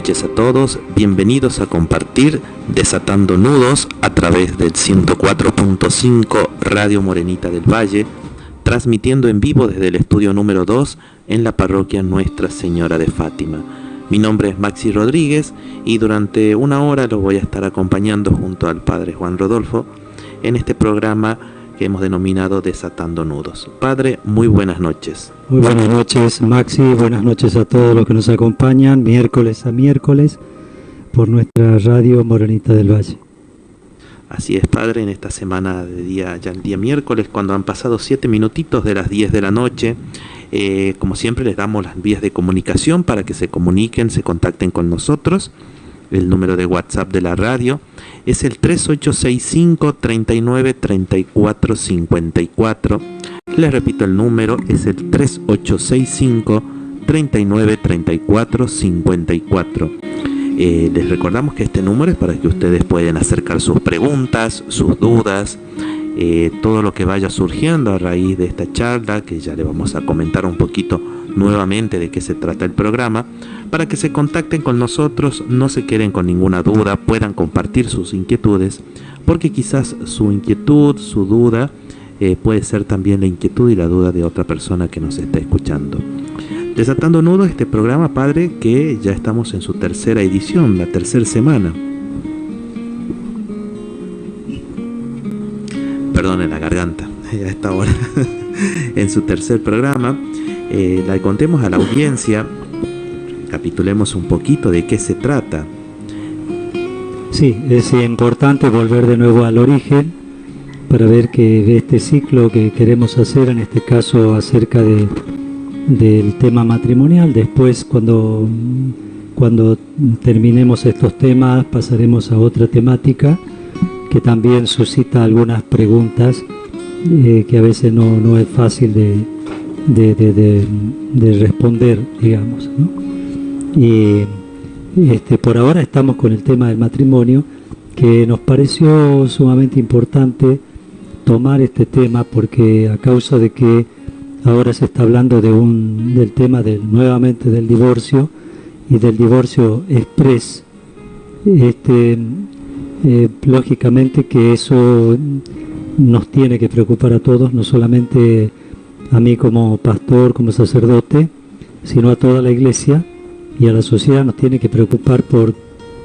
noches a todos, bienvenidos a compartir Desatando Nudos a través del 104.5 Radio Morenita del Valle, transmitiendo en vivo desde el estudio número 2 en la parroquia Nuestra Señora de Fátima. Mi nombre es Maxi Rodríguez y durante una hora los voy a estar acompañando junto al Padre Juan Rodolfo en este programa que hemos denominado Desatando Nudos. Padre, muy buenas noches. Muy buenas noches, Maxi, buenas noches a todos los que nos acompañan miércoles a miércoles por nuestra radio Morenita del Valle. Así es, Padre, en esta semana de el día miércoles, cuando han pasado 7 minutitos de las 10 de la noche, como siempre les damos las vías de comunicación para que se comuniquen, se contacten con nosotros. El número de WhatsApp de la radio es el 3865 39 34 54. Les repito, el número es el 3865 39 34 54. Les recordamos que este número es para que ustedes puedan acercar sus preguntas, sus dudas, todo lo que vaya surgiendo a raíz de esta charla, que ya le vamos a comentar un poquito nuevamente de qué se trata el programa, para que se contacten con nosotros, no se queden con ninguna duda, puedan compartir sus inquietudes, porque quizás su inquietud, su duda, puede ser también la inquietud y la duda de otra persona que nos está escuchando. Desatando Nudos, este programa, Padre, que ya estamos en su tercera edición, la tercera semana. Perdón, la garganta, a esta hora. En su tercer programa, le contemos a la audiencia, recapitulemos un poquito de qué se trata. Sí, es importante volver de nuevo al origen para ver que este ciclo que queremos hacer, en este caso acerca del tema matrimonial, después cuando terminemos estos temas pasaremos a otra temática que también suscita algunas preguntas que a veces no es fácil de responder, digamos, ¿no? Y por ahora estamos con el tema del matrimonio, que nos pareció sumamente importante tomar este tema porque a causa de que ahora se está hablando del tema nuevamente del divorcio y del divorcio express, lógicamente que eso nos tiene que preocupar a todos, no solamente a mí como pastor, como sacerdote, sino a toda la iglesia y a la sociedad. Nos tiene que preocupar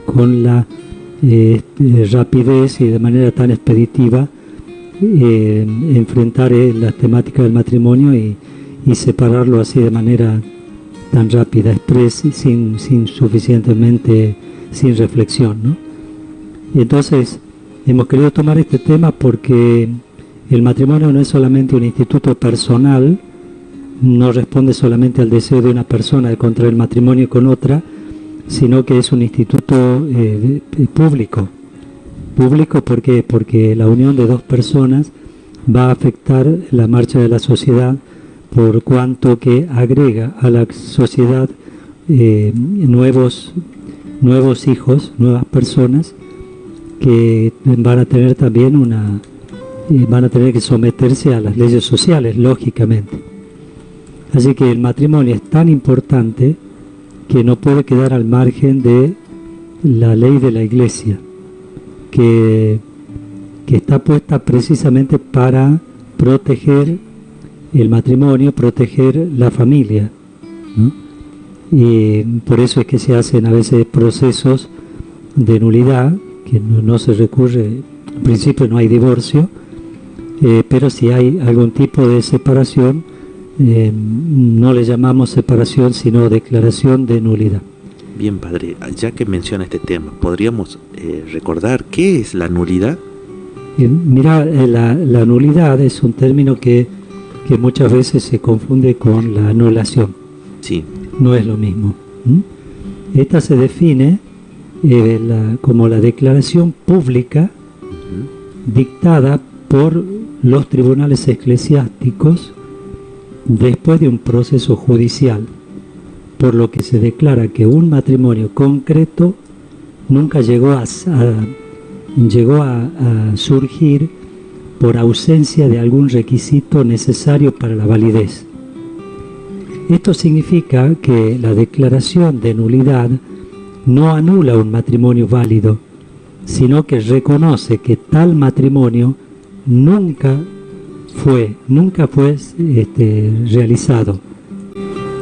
con la rapidez y de manera tan expeditiva enfrentar las temáticas del matrimonio y separarlo así de manera tan rápida, express, sin reflexión, ¿no? Entonces hemos querido tomar este tema porque el matrimonio no es solamente un instituto personal, no responde solamente al deseo de una persona de contraer matrimonio con otra, sino que es un instituto público. Público, ¿por qué? Porque la unión de dos personas va a afectar la marcha de la sociedad, por cuanto que agrega a la sociedad nuevos hijos, nuevas personas que van a tener también van a tener que someterse a las leyes sociales, lógicamente. Así que el matrimonio es tan importante que no puede quedar al margen de la ley de la Iglesia, que está puesta precisamente para proteger el matrimonio, proteger la familia, ¿no? Y por eso es que se hacen a veces procesos de nulidad, que no se recurre, en principio no hay divorcio, pero si hay algún tipo de separación, no le llamamos separación, sino declaración de nulidad. Bien, Padre, ya que menciona este tema, ¿podríamos recordar qué es la nulidad? Mira, la nulidad es un término que muchas veces se confunde con la anulación. Sí. No es lo mismo. Esta se define como la declaración pública dictada por los tribunales eclesiásticos después de un proceso judicial, por lo que se declara que un matrimonio concreto nunca llegó a surgir por ausencia de algún requisito necesario para la validez. Esto significa que la declaración de nulidad no anula un matrimonio válido, sino que reconoce que tal matrimonio nunca fue realizado,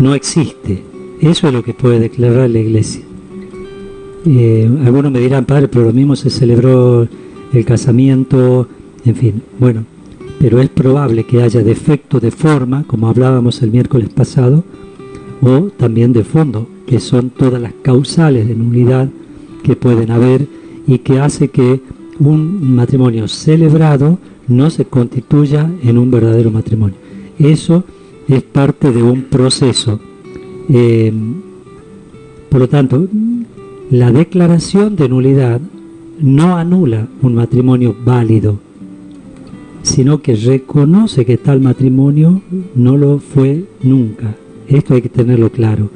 no existe. Eso es lo que puede declarar la Iglesia. Algunos me dirán, padre, pero lo mismo se celebró el casamiento, en fin, bueno, pero es probable que haya defecto de forma, como hablábamos el miércoles pasado, o también de fondo, que son todas las causales de nulidad que pueden haber y que hace que un matrimonio celebrado no se constituya en un verdadero matrimonio. Eso es parte de un proceso. Por lo tanto, la declaración de nulidad no anula un matrimonio válido, sino que reconoce que tal matrimonio no lo fue nunca. Esto hay que tenerlo claro.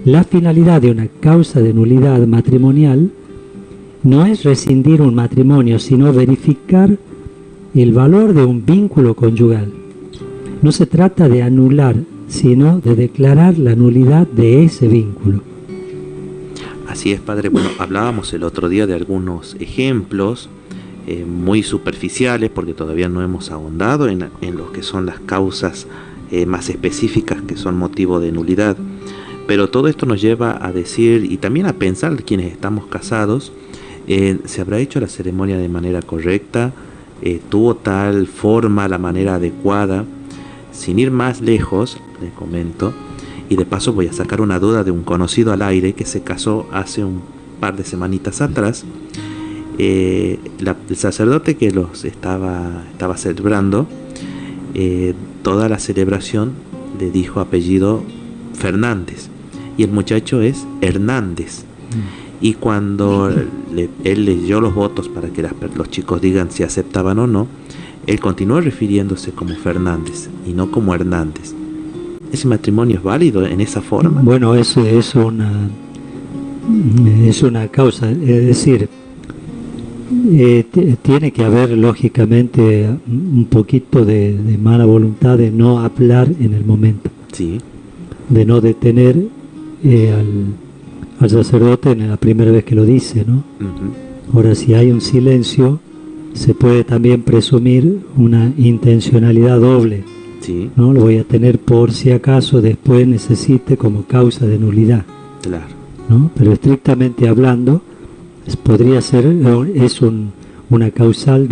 La finalidad de una causa de nulidad matrimonial no es rescindir un matrimonio, sino verificar el valor de un vínculo conyugal. No se trata de anular, sino de declarar la nulidad de ese vínculo. Así es, padre. Bueno, hablábamos el otro día de algunos ejemplos muy superficiales, porque todavía no hemos ahondado en lo que son las causas más específicas que son motivo de nulidad. Pero todo esto nos lleva a decir y también a pensar, quienes estamos casados, ¿se habrá hecho la ceremonia de manera correcta? ¿Tuvo tal forma, la manera adecuada? Sin ir más lejos, les comento, y de paso voy a sacar una duda de un conocido al aire que se casó hace un par de semanitas atrás. El sacerdote que los estaba celebrando, toda la celebración le dijo apellido Fernández y el muchacho es Hernández. Y cuando él leyó los votos para que los chicos digan si aceptaban o no, él continuó refiriéndose como Fernández y no como Hernández. ¿Ese matrimonio es válido en esa forma? Bueno, eso es una causa, es decir, tiene que haber lógicamente un poquito de mala voluntad de no hablar en el momento, sí, de no detener al sacerdote en la primera vez que lo dice, ¿no? Uh-huh. Ahora, si hay un silencio, se puede también presumir una intencionalidad doble, sí, ¿no? Lo voy a tener por si acaso después necesite como causa de nulidad, claro, ¿no? Pero estrictamente hablando, podría ser, una causal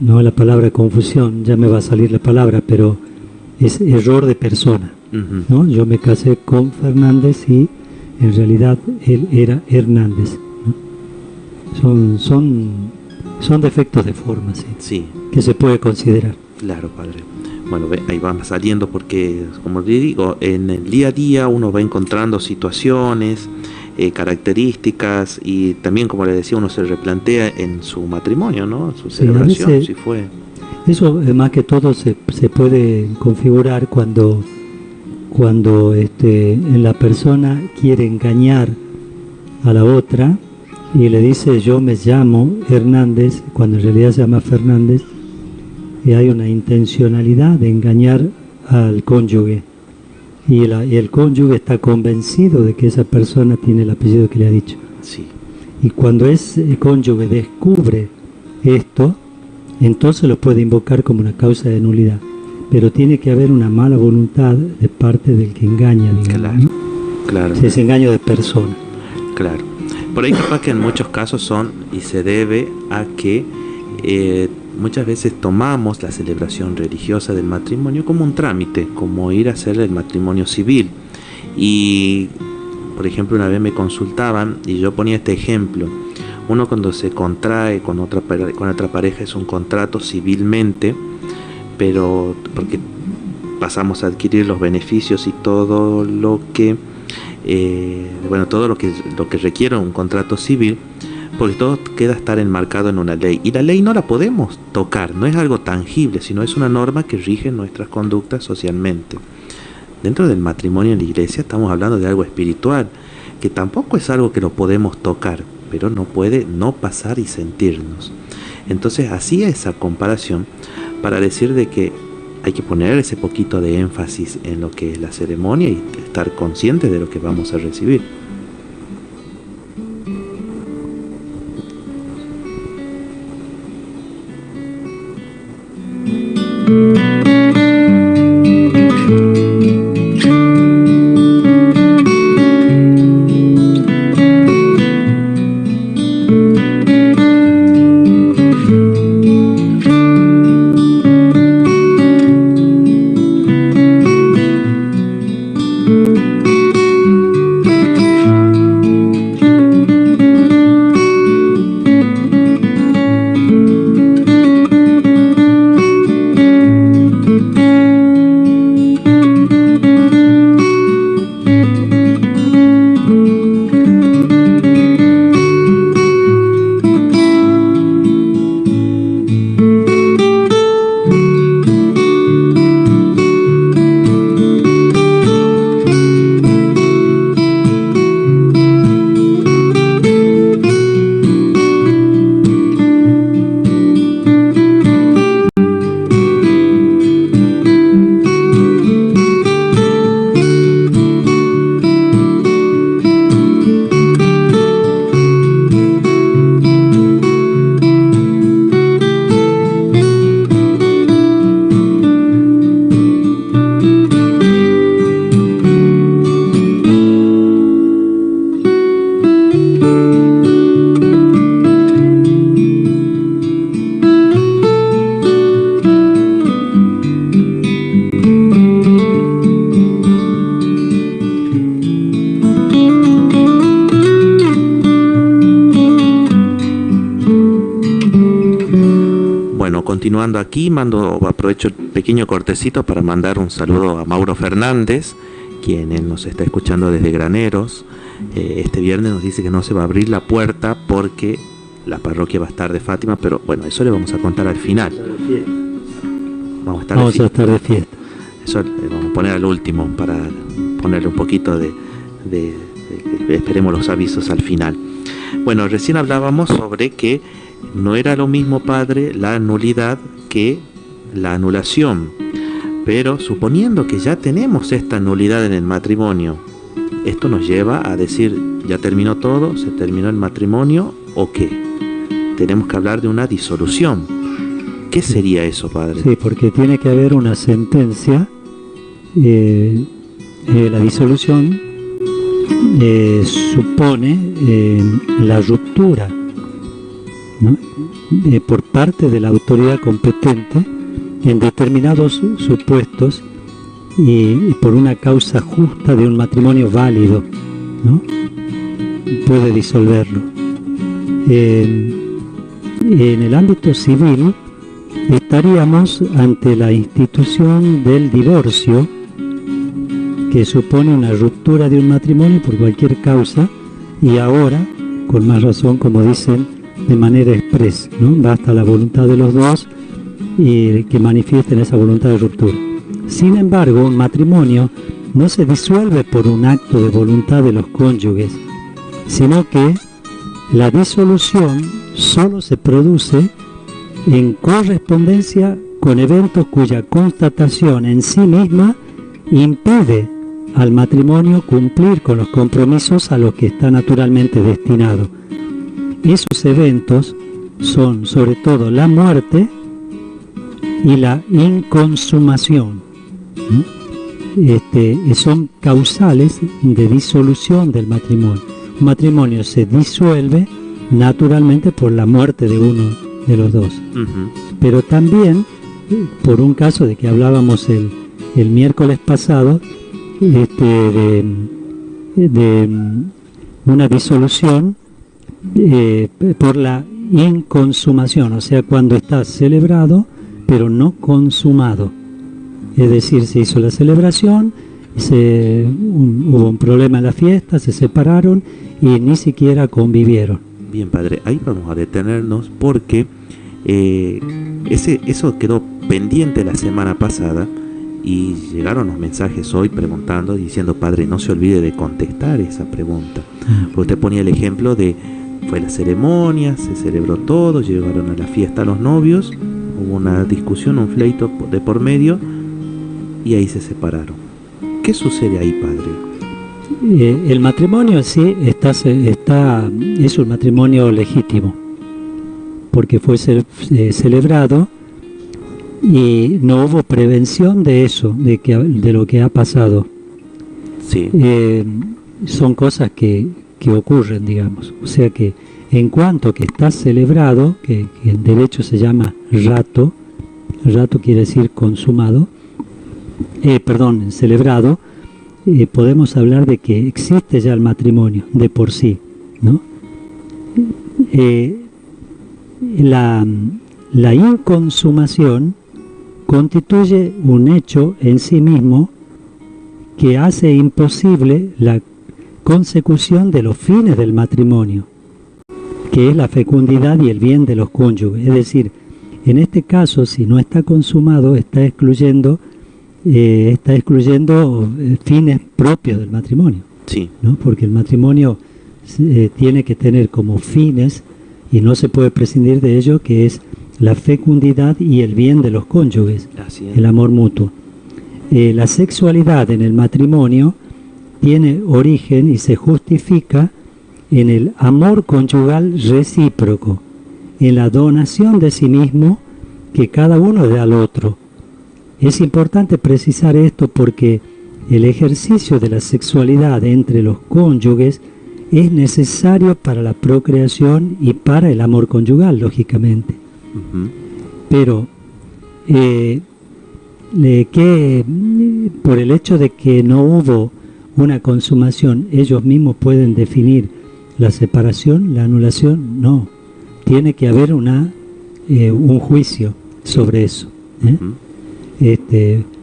no la palabra confusión, ya me va a salir la palabra, pero es error de persona, uh-huh, ¿no? Yo me casé con Fernández y en realidad él era Hernández, ¿no? Son defectos de forma, sí, sí, que se puede considerar. Claro, padre. Bueno, ahí vamos saliendo porque, como le digo, en el día a día uno va encontrando situaciones, características y también, como le decía, uno se replantea en su matrimonio, ¿no? Su celebración, veces, si fue. Eso más que todo se puede configurar cuando la persona quiere engañar a la otra y le dice yo me llamo Hernández cuando en realidad se llama Fernández, y hay una intencionalidad de engañar al cónyuge y el cónyuge está convencido de que esa persona tiene el apellido que le ha dicho, sí, y cuando ese cónyuge descubre esto, entonces lo puede invocar como una causa de nulidad, pero tiene que haber una mala voluntad de parte del que engaña, digamos, claro, ¿no? Claro. Es engaño de persona. Claro. Por ahí capaz que en muchos casos son y se debe a que muchas veces tomamos la celebración religiosa del matrimonio como un trámite, como ir a hacer el matrimonio civil. Y, por ejemplo, una vez me consultaban y yo ponía este ejemplo. Uno cuando se contrae con otra pareja es un contrato civilmente, pero porque pasamos a adquirir los beneficios y todo lo que todo lo que requiere un contrato civil, porque todo queda estar enmarcado en una ley, y la ley no la podemos tocar, no es algo tangible, sino es una norma que rige nuestras conductas socialmente. Dentro del matrimonio en la iglesia estamos hablando de algo espiritual, que tampoco es algo que lo podemos tocar, pero no puede no pasar y sentirnos. Entonces hacía esa comparación para decir de que hay que poner ese poquito de énfasis en lo que es la ceremonia y estar conscientes de lo que vamos a recibir. Continuando aquí, aprovecho el pequeño cortecito para mandar un saludo a Mauro Fernández, quien nos está escuchando desde Graneros. Este viernes nos dice que no se va a abrir la puerta porque la parroquia va a estar de Fátima, pero bueno, eso le vamos a contar al final. Vamos a estar de fiesta. Eso vamos a poner al último para ponerle un poquito de esperemos los avisos al final. Bueno, recién hablábamos sobre que no era lo mismo, padre, la nulidad que la anulación. Pero suponiendo que ya tenemos esta nulidad en el matrimonio, esto nos lleva a decir, ya terminó todo, se terminó el matrimonio, ¿o qué? Tenemos que hablar de una disolución. ¿Qué sería eso, padre? Sí, porque tiene que haber una sentencia. La disolución supone la ruptura, ¿no? Por parte de la autoridad competente en determinados supuestos y por una causa justa de un matrimonio válido, ¿no? Puede disolverlo. En el ámbito civil estaríamos ante la institución del divorcio, que supone una ruptura de un matrimonio por cualquier causa, y ahora, con más razón, como dicen, de manera expresa, ¿no? Basta la voluntad de los dos y que manifiesten esa voluntad de ruptura. Sin embargo, un matrimonio no se disuelve por un acto de voluntad de los cónyuges, sino que la disolución solo se produce en correspondencia con eventos cuya constatación en sí misma impide al matrimonio cumplir con los compromisos a los que está naturalmente destinado. Esos eventos son sobre todo la muerte y la inconsumación, ¿no? Son causales de disolución del matrimonio. Un matrimonio se disuelve naturalmente por la muerte de uno de los dos. Pero también, por un caso de que hablábamos el miércoles pasado, de una disolución por la inconsumación, o sea, cuando está celebrado pero no consumado. Es decir, se hizo la celebración, hubo un problema en la fiesta, se separaron y ni siquiera convivieron. Bien, padre, ahí vamos a detenernos porque eso quedó pendiente la semana pasada y llegaron los mensajes hoy preguntando, diciendo, padre, no se olvide de contestar esa pregunta. Porque usted ponía el ejemplo de, fue la ceremonia, se celebró todo, llegaron a la fiesta los novios, hubo una discusión, un pleito de por medio, y ahí se separaron. ¿Qué sucede ahí, padre? El matrimonio sí es un matrimonio legítimo, porque fue celebrado y no hubo prevención de eso, de lo que ha pasado. Sí. Son cosas que ocurren, digamos. O sea que en cuanto que está celebrado, que en derecho se llama rato quiere decir consumado, celebrado, podemos hablar de que existe ya el matrimonio de por sí, ¿no? La inconsumación constituye un hecho en sí mismo que hace imposible la consecución de los fines del matrimonio, que es la fecundidad y el bien de los cónyuges. Es decir, en este caso, si no está consumado, está excluyendo fines propios del matrimonio, Sí. ¿no? Porque el matrimonio tiene que tener como fines, y no se puede prescindir de ello, que es la fecundidad y el bien de los cónyuges, el amor mutuo. La sexualidad en el matrimonio tiene origen y se justifica en el amor conyugal recíproco, en la donación de sí mismo que cada uno da al otro. Es importante precisar esto porque el ejercicio de la sexualidad entre los cónyuges es necesario para la procreación y para el amor conyugal, lógicamente. Pero por el hecho de que no hubo una consumación, ellos mismos pueden definir la separación, la anulación. No, tiene que haber un juicio sobre eso,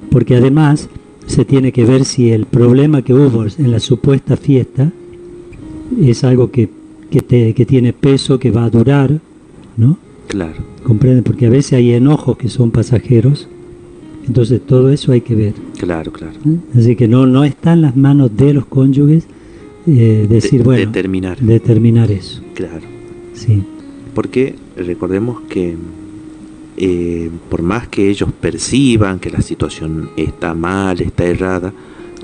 porque además se tiene que ver si el problema que hubo en la supuesta fiesta es algo que tiene peso, que va a durar, ¿no? Claro. ¿Comprenden? Porque a veces hay enojos que son pasajeros, entonces todo eso hay que ver. Claro, claro. Así que no está en las manos de los cónyuges determinar eso. Claro. Sí. Porque recordemos que por más que ellos perciban que la situación está mal, está errada,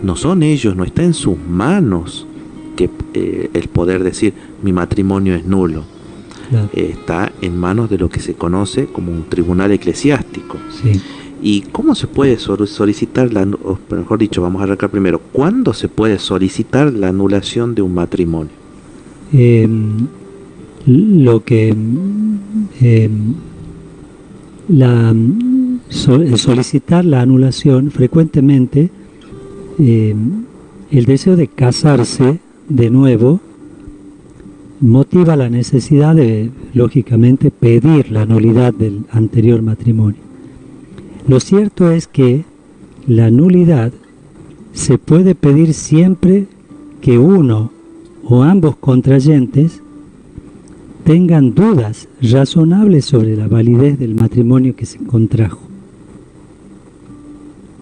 no son ellos, no está en sus manos que el poder decir mi matrimonio es nulo. Claro. Está en manos de lo que se conoce como un tribunal eclesiástico. Sí. ¿Y cómo se puede solicitar o mejor dicho, vamos a arrancar primero, ¿cuándo se puede solicitar la anulación de un matrimonio? Solicitar la anulación frecuentemente, el deseo de casarse de nuevo motiva la necesidad de, lógicamente, pedir la nulidad del anterior matrimonio. Lo cierto es que la nulidad se puede pedir siempre que uno o ambos contrayentes tengan dudas razonables sobre la validez del matrimonio que se contrajo.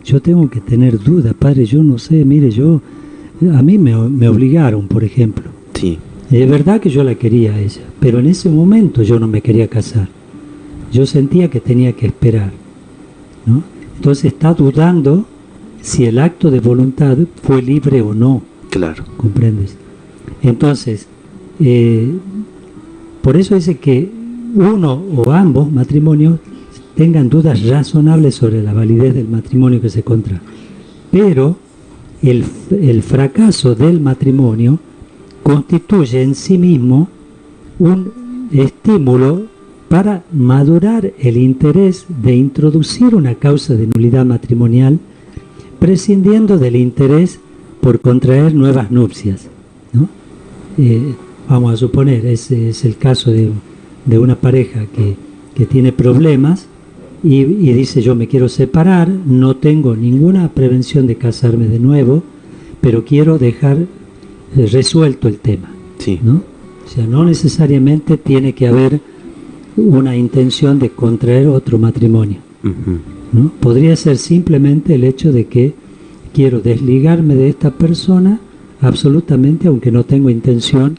Yo tengo que tener dudas, padre, yo no sé, mire, a mí me obligaron, por ejemplo. Sí. Es verdad que yo la quería a ella, pero en ese momento yo no me quería casar. Yo sentía que tenía que esperar, ¿no? Entonces está dudando si el acto de voluntad fue libre o no. Claro. ¿Comprendes? Entonces, por eso dice que uno o ambos matrimonios tengan dudas razonables sobre la validez del matrimonio que se contrajo. Pero el fracaso del matrimonio constituye en sí mismo un estímulo para madurar el interés de introducir una causa de nulidad matrimonial, prescindiendo del interés por contraer nuevas nupcias, ¿no? Vamos a suponer, ese es el caso de una pareja que tiene problemas y dice yo me quiero separar, no tengo ninguna prevención de casarme de nuevo, pero quiero dejar resuelto el tema, sí, ¿no? O sea, no necesariamente tiene que haber una intención de contraer otro matrimonio, ¿no? Podría ser simplemente el hecho de que quiero desligarme de esta persona absolutamente, aunque no tengo intención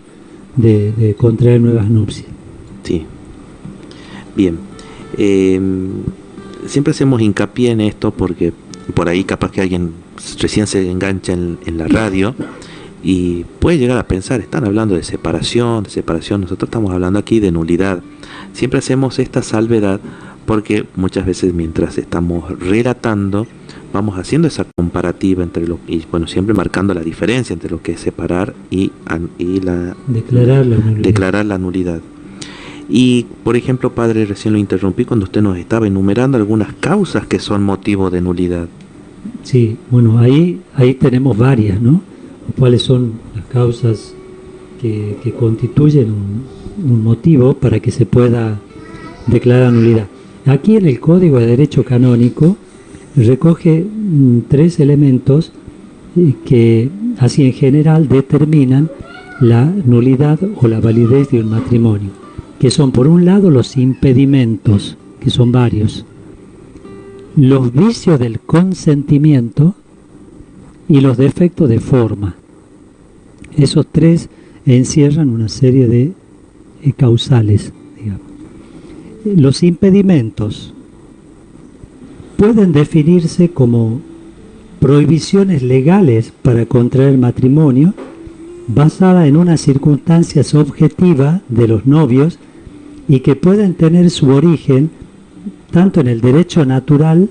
de contraer nuevas nupcias. Sí. Bien. Siempre hacemos hincapié en esto porque por ahí capaz que alguien recién se engancha en la radio y puede llegar a pensar, están hablando de separación, nosotros estamos hablando aquí de nulidad. Siempre hacemos esta salvedad porque muchas veces mientras estamos relatando vamos haciendo esa comparativa entre y bueno, siempre marcando la diferencia entre lo que es separar y declarar la nulidad. Y por ejemplo, padre, recién lo interrumpí cuando usted nos estaba enumerando algunas causas que son motivo de nulidad. Sí, bueno, ahí tenemos varias, ¿no? ¿Cuáles son las causas que constituyen un motivo para que se pueda declarar nulidad? Aquí en el Código de Derecho Canónico recoge 3 elementos que así en general determinan la nulidad o la validez de un matrimonio, que son por un lado los impedimentos, que son varios, los vicios del consentimiento y los defectos de forma. Esos 3 encierran una serie de causales, digamos. Los impedimentos pueden definirse como prohibiciones legales para contraer matrimonio basada en unas circunstancias objetivas de los novios y que pueden tener su origen tanto en el derecho natural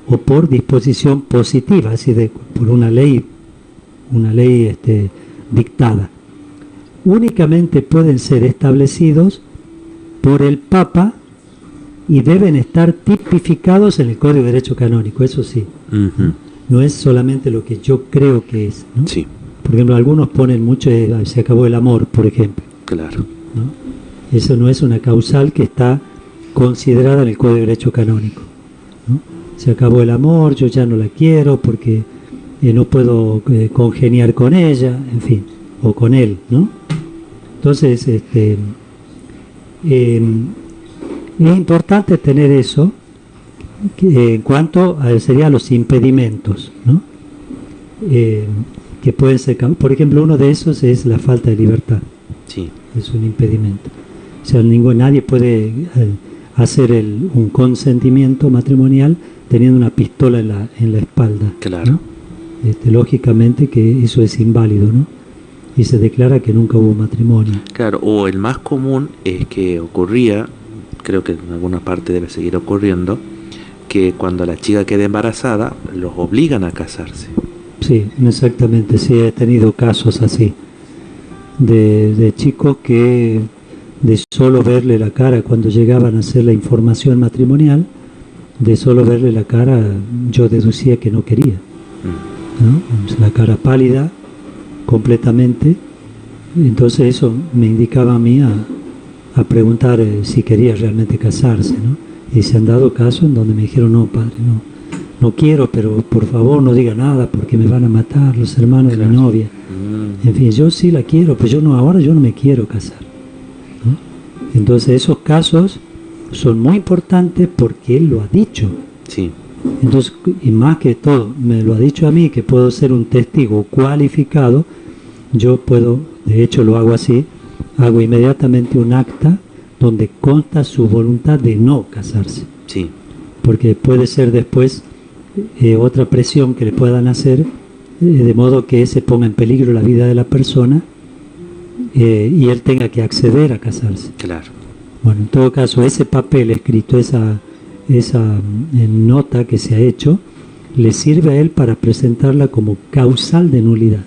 o por disposición positiva, así de por una ley dictada. Únicamente pueden ser establecidos por el Papa y deben estar tipificados en el Código de Derecho Canónico, eso sí. No es solamente lo que yo creo que es, ¿no? Sí. Por ejemplo, algunos ponen mucho, se acabó el amor, por ejemplo. Claro. ¿No? Eso no es una causal que está considerada en el Código de Derecho Canónico, ¿no? Se acabó el amor, yo ya no la quiero porque no puedo congeniar con ella, en fin, o con él, ¿no? Entonces, es importante tener eso en cuanto serían los impedimentos, ¿no? Que pueden ser, por ejemplo, uno de esos es la falta de libertad. Sí. Es un impedimento. O sea, nadie puede hacer un consentimiento matrimonial teniendo una pistola en la espalda. Claro. ¿No? Lógicamente que eso es inválido, ¿no? Y se declara que nunca hubo matrimonio. Claro, o el más común es que ocurría, creo que en alguna parte debe seguir ocurriendo, que cuando la chica queda embarazada, los obligan a casarse. Sí, exactamente, sí, he tenido casos así, de chicos que de solo verle la cara cuando llegaban a hacer la información matrimonial, de solo verle la cara yo deducía que no quería, ¿no? La cara pálida completamente, entonces eso me indicaba a mí a preguntar si quería realmente casarse, ¿no? Y se han dado casos en donde me dijeron, no padre, no quiero, pero por favor no diga nada porque me van a matar los hermanos de mi novia. En fin, yo sí la quiero, pero ahora yo no me quiero casar, ¿no? Entonces esos casos son muy importantes porque él lo ha dicho. Sí. Entonces, y más que todo, me lo ha dicho a mí, que puedo ser un testigo cualificado. Yo puedo, de hecho lo hago así, hago inmediatamente un acta donde consta su voluntad de no casarse. Sí. Porque puede ser después otra presión que le puedan hacer, de modo que se ponga en peligro la vida de la persona y él tenga que acceder a casarse. Claro. Bueno, en todo caso, ese papel escrito, esa nota que se ha hecho, le sirve a él para presentarla como causal de nulidad,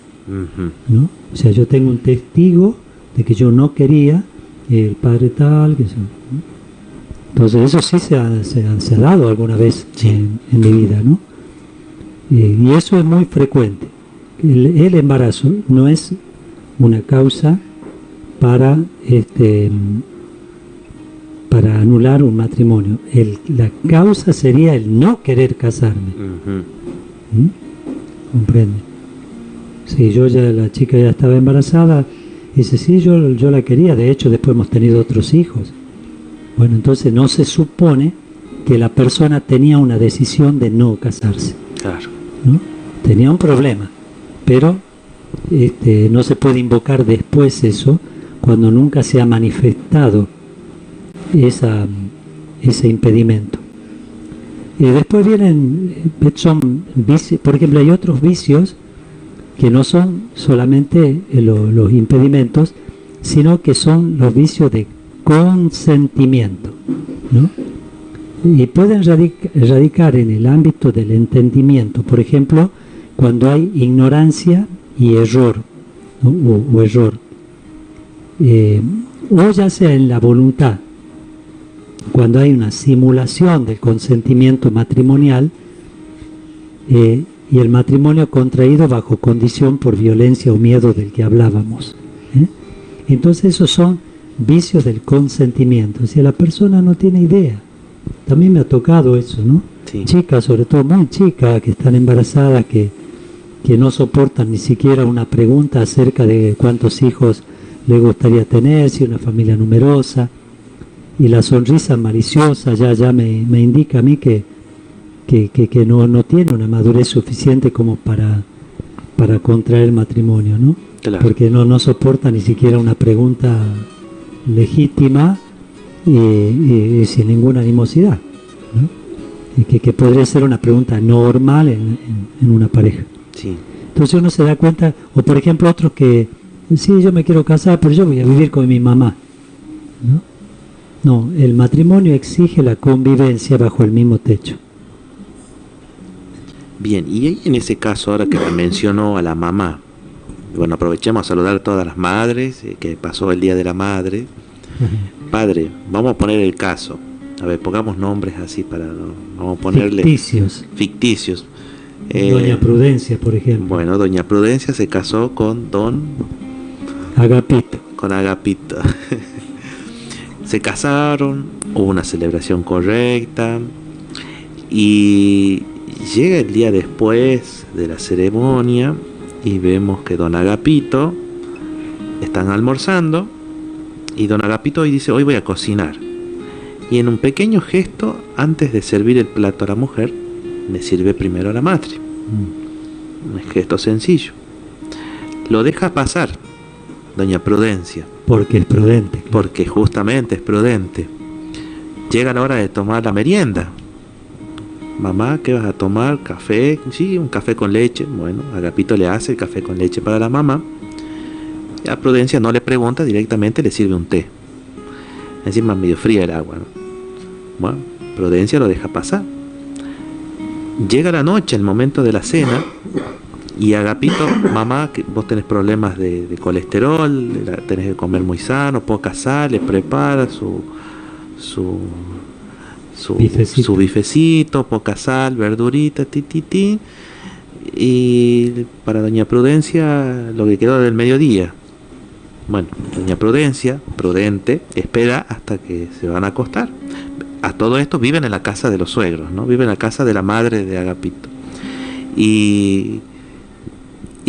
¿no? O sea, yo tengo un testigo de que yo no quería el padre tal, ¿no? Entonces eso sí se ha dado alguna vez en mi vida, ¿no? Y eso es muy frecuente. El embarazo no es una causa para anular un matrimonio. La causa sería el no querer casarme. ¿Comprende? Si la chica ya estaba embarazada, dice, sí, yo la quería, de hecho después hemos tenido otros hijos. Bueno, entonces no se supone que la persona tenía una decisión de no casarse. Claro. ¿No? Tenía un problema, pero no se puede invocar después eso cuando nunca se ha manifestado ese impedimento. Después vienen, son vicios, por ejemplo, hay otros vicios que no son solamente los impedimentos, sino que son los vicios de consentimiento, ¿no? Y pueden radicar en el ámbito del entendimiento, por ejemplo, cuando hay ignorancia y error, ¿no? o error, o ya sea en la voluntad, cuando hay una simulación del consentimiento matrimonial y el matrimonio contraído bajo condición por violencia o miedo del que hablábamos. Entonces esos son vicios del consentimiento. Si la persona no tiene idea, también me ha tocado eso, ¿no? Sí. Chicas, sobre todo muy chicas, que están embarazadas, que no soportan ni siquiera una pregunta acerca de cuántos hijos le gustaría tener, si una familia numerosa, y la sonrisa maliciosa ya me indica a mí que no tiene una madurez suficiente como para contraer el matrimonio, ¿no? Claro. Porque no soporta ni siquiera una pregunta legítima y sin ninguna animosidad, ¿no? Y que podría ser una pregunta normal en una pareja. Sí. Entonces uno se da cuenta, o por ejemplo otros que, sí, yo me quiero casar, pero yo voy a vivir con mi mamá, ¿no? No, el matrimonio exige la convivencia bajo el mismo techo. Bien, y ahí en ese caso, ahora que me mencionó a la mamá, bueno, aprovechemos a saludar a todas las madres, que pasó el Día de la Madre. Padre, vamos a poner el caso. A ver, pongamos nombres así para... Vamos a ponerle... Ficticios. Doña Prudencia, por ejemplo. Bueno, Doña Prudencia se casó con Don... Agapito. Con Agapito. Se casaron, hubo una celebración correcta, y llega el día después de la ceremonia y vemos que Don Agapito están almorzando y Don Agapito hoy dice: hoy voy a cocinar. Y en un pequeño gesto, antes de servir el plato a la mujer, le sirve primero a la madre. Un gesto sencillo. Lo deja pasar Doña Prudencia. Porque es prudente. Porque justamente es prudente. Llega la hora de tomar la merienda. Mamá, ¿qué vas a tomar? ¿Café? Sí, un café con leche. Bueno, Agapito le hace el café con leche para la mamá. Y a Prudencia no le pregunta, directamente le sirve un té. Encima medio fría el agua, ¿no? Bueno, Prudencia lo deja pasar. Llega la noche, el momento de la cena, y Agapito: mamá, que vos tenés problemas de colesterol, tenés que comer muy sano, poca sal, le prepara su bifecito, poca sal, verdurita, y para Doña Prudencia lo que quedó del mediodía. Bueno, Doña Prudencia, prudente, espera hasta que se van a acostar. A todo esto viven en la casa de los suegros, ¿no? Viven en la casa de la madre de Agapito. Y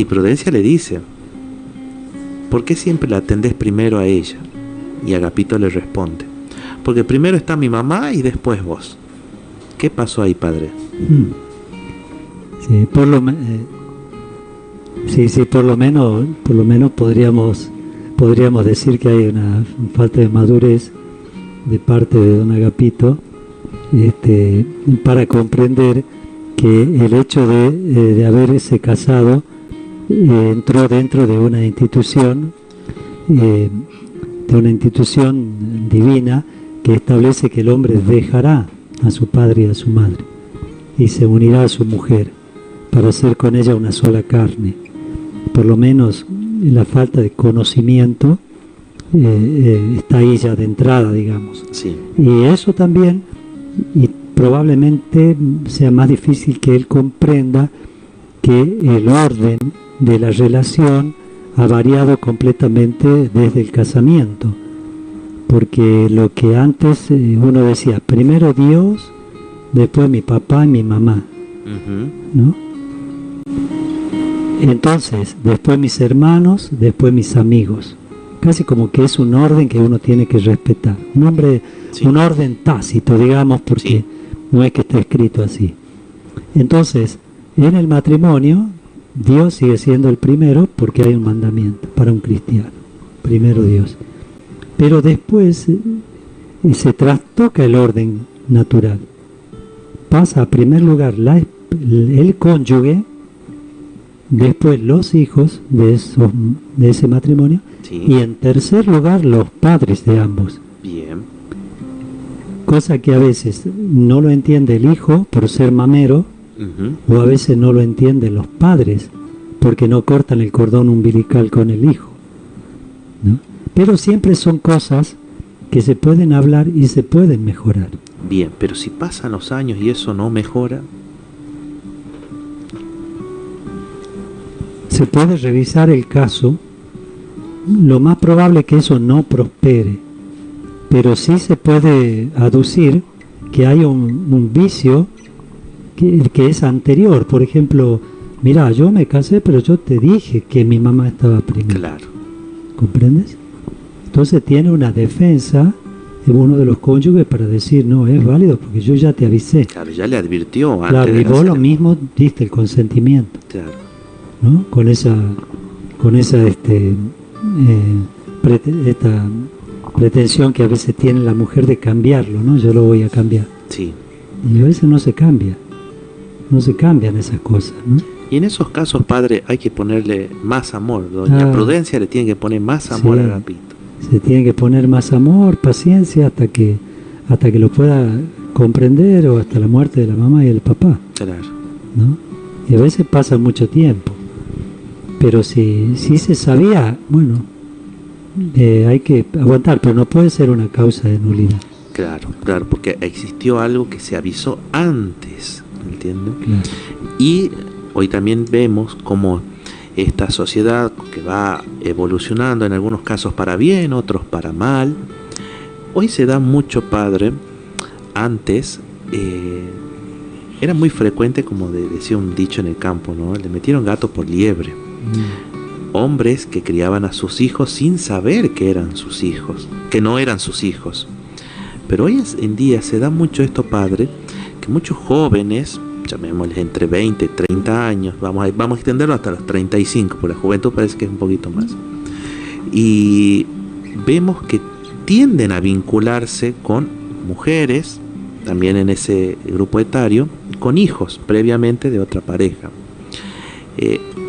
Prudencia le dice: ¿por qué siempre la atendés primero a ella? Y Agapito le responde: porque primero está mi mamá y después vos. ¿Qué pasó ahí, padre? Sí, por lo menos podríamos decir que hay una falta de madurez de parte de Don Agapito, para comprender que el hecho de haberse casado entró dentro de una institución divina, que establece que el hombre dejará a su padre y a su madre y se unirá a su mujer para hacer con ella una sola carne. Por lo menos la falta de conocimiento está ahí ya de entrada, digamos. Sí. Y eso también, y probablemente sea más difícil que él comprenda que el orden de la relación ha variado completamente desde el casamiento, porque lo que antes uno decía: primero Dios, después mi papá y mi mamá, ¿no? Entonces, después mis hermanos, después mis amigos. Casi como que es un orden que uno tiene que respetar. Un orden tácito, digamos, porque no es que esté escrito así. Entonces, en el matrimonio, Dios sigue siendo el primero porque hay un mandamiento para un cristiano. Primero Dios. Pero después y se trastoca el orden natural. Pasa a primer lugar el cónyuge, después los hijos de ese matrimonio, Sí. y en tercer lugar los padres de ambos. Bien. Cosa que a veces no lo entiende el hijo por ser mamero, Ujú. o a veces no lo entienden los padres porque no cortan el cordón umbilical con el hijo, ¿no? Pero siempre son cosas que se pueden hablar y se pueden mejorar. Bien, pero si pasan los años y eso no mejora, Se puede revisar el caso. Lo más probable es que eso no prospere, pero sí se puede aducir que hay un vicio que es anterior. Por ejemplo, mira, yo me casé, pero yo te dije que mi mamá estaba primero. claro. ¿Comprendes? Entonces tiene una defensa en uno de los cónyuges para decir, no, es válido porque yo ya te avisé. Claro, ya le advirtió antes Claro, de y vos lo hacer- mismo diste el consentimiento, Claro. ¿no? Con esa esta pretensión que a veces tiene la mujer de cambiarlo, ¿no? Yo lo voy a cambiar. Sí. Y a veces no se cambia. No se cambian esas cosas, ¿no? Y en esos casos, padre, hay que ponerle más amor. Doña Ah. Prudencia le tiene que poner más amor Sí. a Agapito. Se tiene que poner más amor, paciencia, hasta que lo pueda comprender, o hasta la muerte de la mamá y el papá, Claro. ¿no? Y a veces pasa mucho tiempo. Pero si se sabía, bueno, hay que aguantar, pero no puede ser una causa de nulidad. Claro, claro, porque existió algo que se avisó antes, ¿entienden? Claro. Y hoy también vemos cómo esta sociedad que va evolucionando, en algunos casos para bien, otros para mal. Hoy se da mucho, padre. Antes era muy frecuente, como decía un dicho en el campo, ¿no? Le metieron gato por liebre. Hombres que criaban a sus hijos sin saber que eran sus hijos, que no eran sus hijos. Pero hoy en día se da mucho esto, padre, que muchos jóvenes, llamémosles entre 20 y 30 años, vamos a extenderlo hasta los 35, por la juventud parece que es un poquito más, y vemos que tienden a vincularse con mujeres, también en ese grupo etario, con hijos previamente de otra pareja.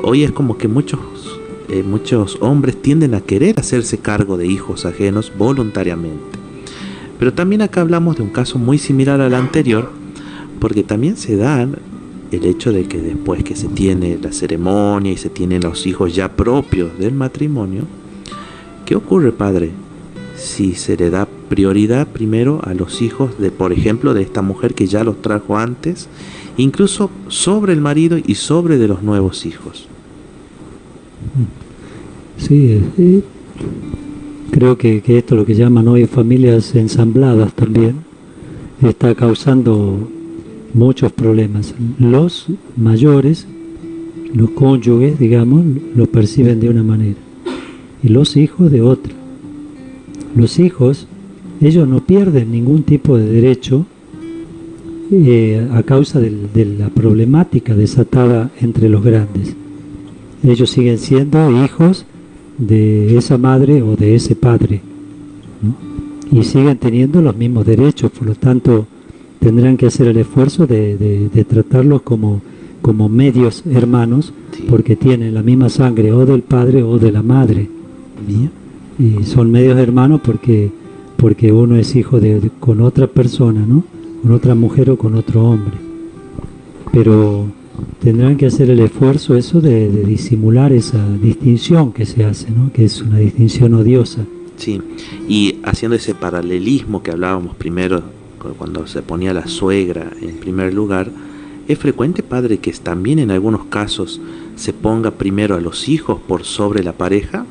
Hoy es como que muchos hombres tienden a querer hacerse cargo de hijos ajenos voluntariamente. Pero también acá hablamos de un caso muy similar al anterior, porque también se da el hecho de que después que se tiene la ceremonia y se tienen los hijos ya propios del matrimonio, ¿qué ocurre, padre? Si se le da prioridad primero a los hijos de, por ejemplo, de esta mujer que ya los trajo antes, incluso sobre el marido y sobre de los nuevos hijos. Sí, creo que esto, lo que llaman hoy familias ensambladas, también está causando muchos problemas. Los mayores, los cónyuges, digamos, lo perciben de una manera y los hijos de otra. Los hijos, ellos no pierden ningún tipo de derecho a causa de la problemática desatada entre los grandes. Ellos siguen siendo hijos de esa madre o de ese padre, ¿no? Y siguen teniendo los mismos derechos, por lo tanto tendrán que hacer el esfuerzo de tratarlos como medios hermanos, Sí. porque tienen la misma sangre o del padre o de la madre. Bien. Y son medios hermanos porque uno es hijo con otra persona, ¿no? Con otra mujer o con otro hombre. Pero tendrán que hacer el esfuerzo eso de disimular esa distinción que se hace, ¿no? Que es una distinción odiosa. Sí, y haciendo ese paralelismo que hablábamos primero, cuando se ponía la suegra en primer lugar, ¿es frecuente, padre, que también en algunos casos se ponga primero a los hijos por sobre la pareja?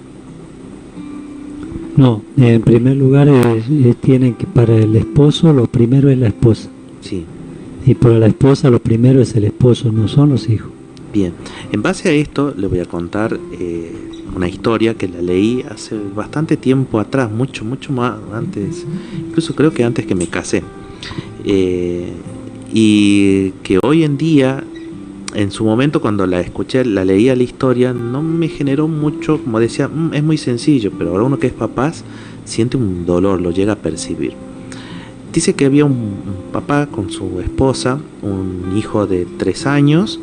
No, en primer lugar tienen que, para el esposo lo primero es la esposa, Sí, y para la esposa lo primero es el esposo, no son los hijos. bien. En base a esto le voy a contar una historia que la leí hace bastante tiempo atrás, mucho más antes, incluso creo que antes que me casé. Y que hoy en día, en su momento cuando la escuché, la leía la historia, no me generó mucho, como decía, es muy sencillo, pero ahora uno que es papás siente un dolor, lo llega a percibir. Dice que había un papá con su esposa, un hijo de 3 años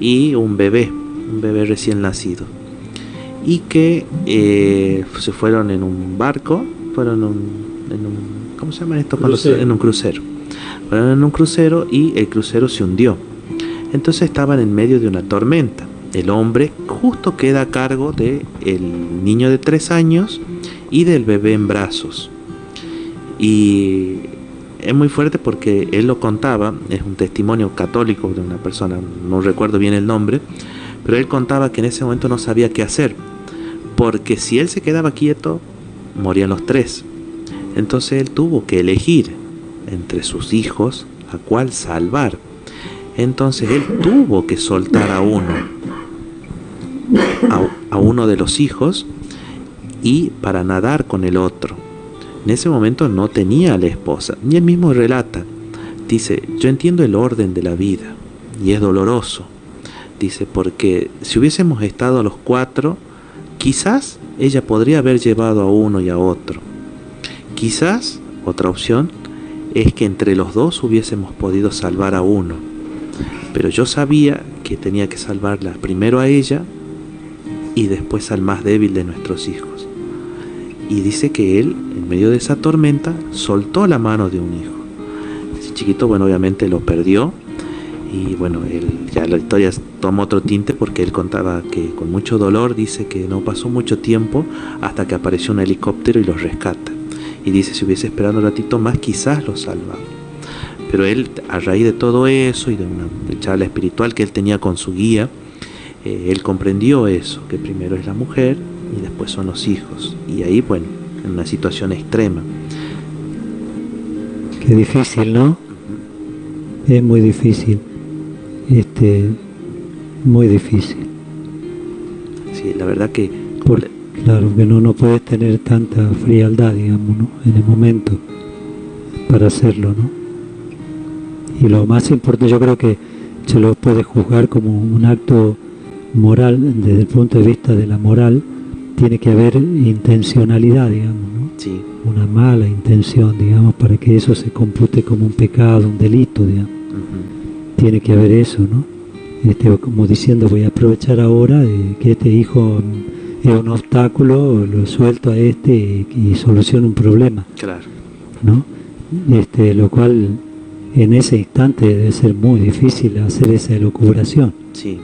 y un bebé recién nacido. Y que se fueron en un barco, ¿cómo se llama esto? En un crucero. Fueron en un crucero y el crucero se hundió. Entonces estaban en medio de una tormenta. El hombre justo queda a cargo del niño de 3 años y del bebé en brazos. Y es muy fuerte porque él lo contaba, es un testimonio católico de una persona, no recuerdo bien el nombre, pero él contaba que en ese momento no sabía qué hacer, porque si él se quedaba quieto, morían los 3. Entonces él tuvo que elegir entre sus hijos a cuál salvar. Entonces él tuvo que soltar a uno de los hijos y para nadar con el otro. En ese momento no tenía a la esposa. Y él mismo relata, dice, yo entiendo el orden de la vida y es doloroso. Dice, porque si hubiésemos estado los 4, quizás ella podría haber llevado a uno y a otro. Quizás, otra opción, es que entre los 2 hubiésemos podido salvar a uno. Pero yo sabía que tenía que salvarla primero a ella y después al más débil de nuestros hijos. Y dice que él, en medio de esa tormenta, soltó la mano de un hijo. Ese chiquito, bueno, obviamente lo perdió. Y bueno, ya la historia toma otro tinte porque él contaba que con mucho dolor, dice que no pasó mucho tiempo hasta que apareció un helicóptero y los rescata. Y dice, si hubiese esperado un ratito más, quizás lo salvaba. Pero él, a raíz de todo eso y de una charla espiritual que él tenía con su guía, él comprendió eso, que primero es la mujer y después son los hijos. Y ahí, bueno, en una situación extrema. Qué difícil, ¿no? Es muy difícil. Muy difícil. Sí, la verdad que... Claro, que no puedes tener tanta frialdad, digamos, ¿no? En el momento para hacerlo, ¿no? Y lo más importante, yo creo que se lo puede juzgar como un acto moral, desde el punto de vista de la moral, tiene que haber intencionalidad, digamos, ¿no? Sí. Una mala intención, digamos, para que eso se compute como un pecado, un delito, digamos. Tiene que haber eso, ¿no? Como diciendo, voy a aprovechar ahora que este hijo es un obstáculo, lo suelto a y soluciono un problema. Claro. ¿No? Lo cual en ese instante debe ser muy difícil hacer esa elucubración. Sí.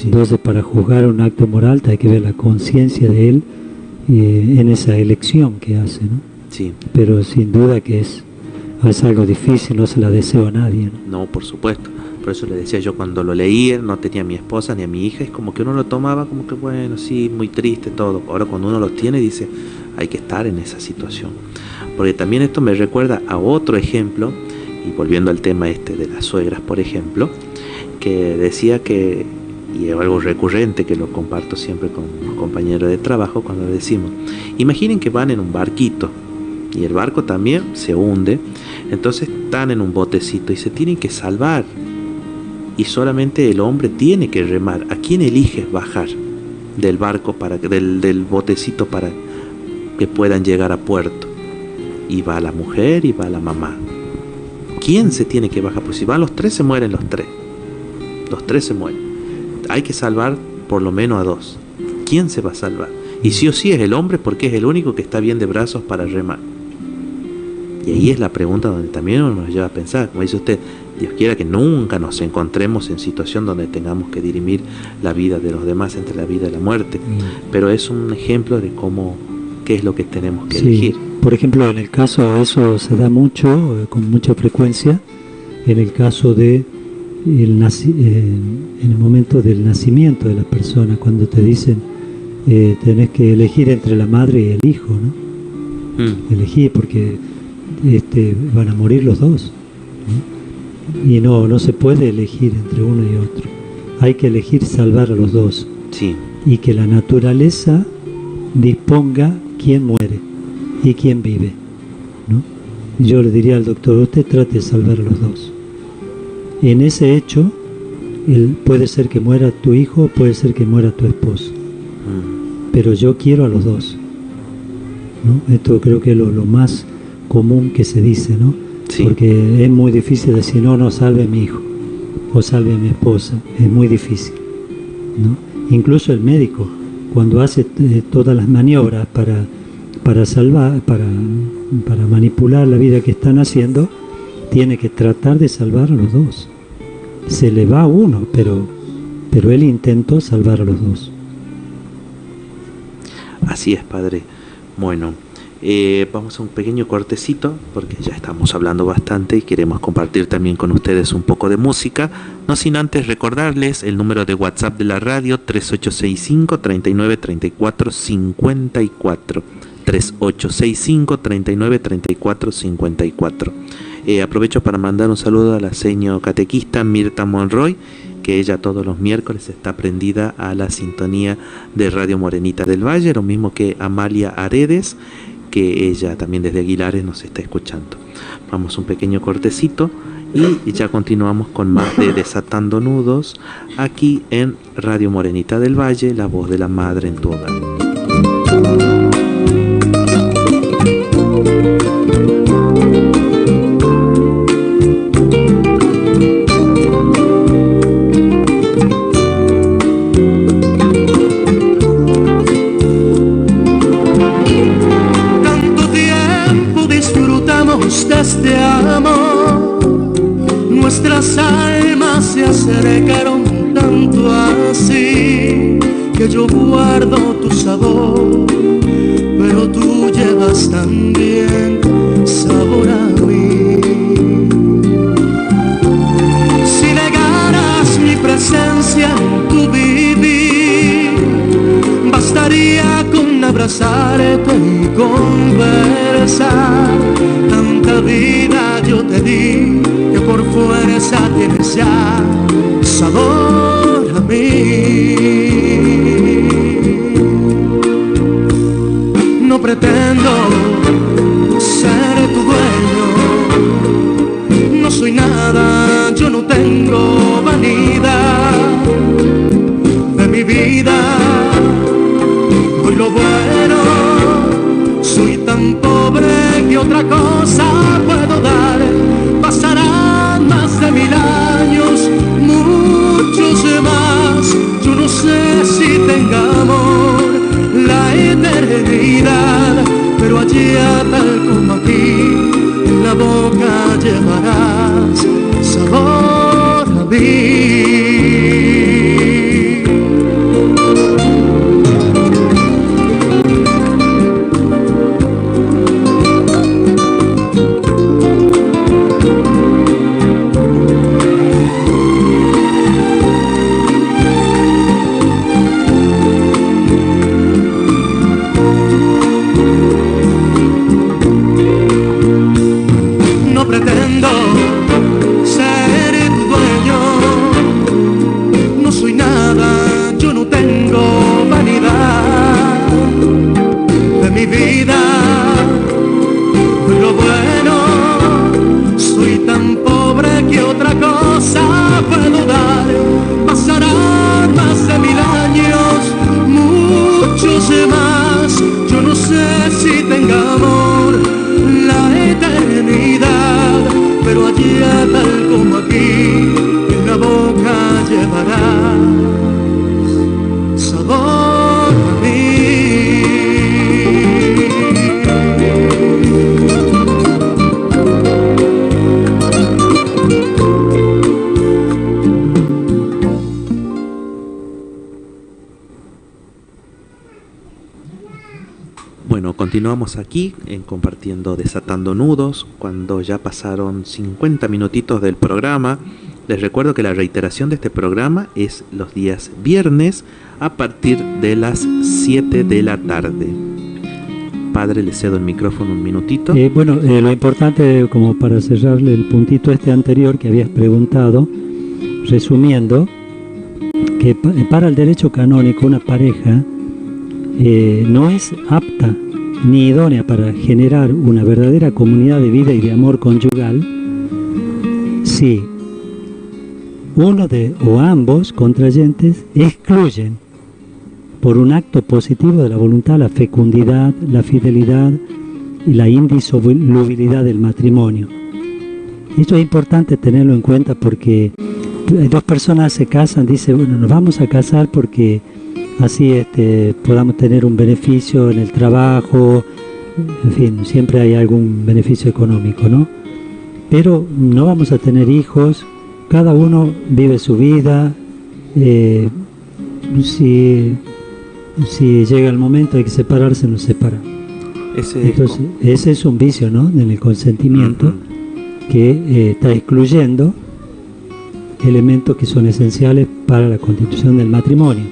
Entonces, para juzgar un acto moral hay que ver la conciencia de él en esa elección que hace, ¿no? Sí. Pero sin duda que es algo difícil, no se la deseo a nadie, ¿no? No, por supuesto. Por eso le decía yo, cuando lo leí, no tenía a mi esposa ni a mi hija, es como que uno lo tomaba como que bueno, sí, muy triste todo. Ahora cuando uno los tiene dice, hay que estar en esa situación. Porque también esto me recuerda a otro ejemplo, y volviendo al tema de las suegras, por ejemplo, que decía que, y es algo recurrente que lo comparto siempre con los compañeros de trabajo cuando decimos, imaginen que van en un barquito, y el barco también se hunde, entonces están en un botecito y se tienen que salvar. Y solamente el hombre tiene que remar. ¿A quién eliges bajar del barco, del botecito para que puedan llegar a puerto? Y va la mujer y va la mamá. ¿Quién se tiene que bajar? Pues si van los 3 se mueren los 3. Los 3 se mueren. Hay que salvar por lo menos a 2. ¿Quién se va a salvar? Y sí o sí es el hombre porque es el único que está bien de brazos para remar. Y ahí es la pregunta donde también uno nos lleva a pensar, como dice usted, Dios quiera que nunca nos encontremos en situación donde tengamos que dirimir la vida de los demás entre la vida y la muerte, pero es un ejemplo de qué es lo que tenemos que elegir. Por ejemplo, en el caso, eso se da mucho, con mucha frecuencia, en el caso de en el momento del nacimiento de la persona, cuando te dicen tenés que elegir entre la madre y el hijo, ¿no? Elegir porque van a morir los dos, ¿no? Y no se puede elegir entre uno y otro. Hay que elegir salvar a los dos. Sí. Y que la naturaleza disponga quién muere y quién vive, ¿no? Yo le diría al doctor, usted trate de salvar a los dos. En ese hecho, puede ser que muera tu hijo, puede ser que muera tu esposo. Pero yo quiero a los dos, ¿no? Esto creo que es lo más común que se dice, ¿no? Sí. Porque es muy difícil decir, no salve a mi hijo o salve a mi esposa, es muy difícil, ¿no? Incluso el médico, cuando hace todas las maniobras para salvar, para manipular la vida que están haciendo, tiene que tratar de salvar a los dos. Se le va a uno, pero él intentó salvar a los dos. Así es, padre. Bueno, vamos a un pequeño cortecito porque ya estamos hablando bastante y queremos compartir también con ustedes un poco de música, no sin antes recordarles el número de WhatsApp de la radio 3865 39 34 54 3865 39 34 54. Aprovecho para mandar un saludo a la seño catequista Mirta Monroy, que ella todos los miércoles está prendida a la sintonía de Radio Morenita del Valle, lo mismo que Amalia Aredes, que ella también desde Aguilares nos está escuchando. Vamos un pequeño cortecito y ya continuamos con más de Desatando Nudos aquí en Radio Morenita del Valle, la voz de la madre en tu hogar. De este amor, nuestras almas se acercaron tanto así que yo guardo tu sabor, pero tú llevas también sabor a mí. Si negaras mi presencia en tu vivir, bastaría con abrazarte y conversar. Tanta vida yo te di que por fuerza tienes ya sabor a mí. No pretendo ser tu dueño, no soy nada, yo no tengo vanidad de mi vida. Hoy lo bueno, soy tan pobre que otra cosa puedo dar. Pasarán más de 1000 años, muchos más. Yo no sé si tengamos la eternidad, pero allá tal como aquí, en la boca llevarás sabor a mí. Continuamos aquí compartiendo Desatando Nudos, cuando ya pasaron 50 minutitos del programa. Les recuerdo que la reiteración de este programa es los días viernes a partir de las 7 de la tarde. Padre, le cedo el micrófono un minutito. Lo importante, como para cerrarle el puntito anterior que habías preguntado, resumiendo, que para el derecho canónico una pareja no es apta ni idónea para generar una verdadera comunidad de vida y de amor conyugal si uno o ambos contrayentes excluyen por un acto positivo de la voluntad la fecundidad, la fidelidad y la indisolubilidad del matrimonio. Esto es importante tenerlo en cuenta porque dos personas se casan, dice, bueno, nos vamos a casar porque así podamos tener un beneficio en el trabajo, en fin, siempre hay algún beneficio económico, ¿no? Pero no vamos a tener hijos, cada uno vive su vida, si llega el momento de que separarse, nos separamos. Entonces, ese es un vicio, ¿no? En el consentimiento, que está excluyendo elementos que son esenciales para la constitución del matrimonio.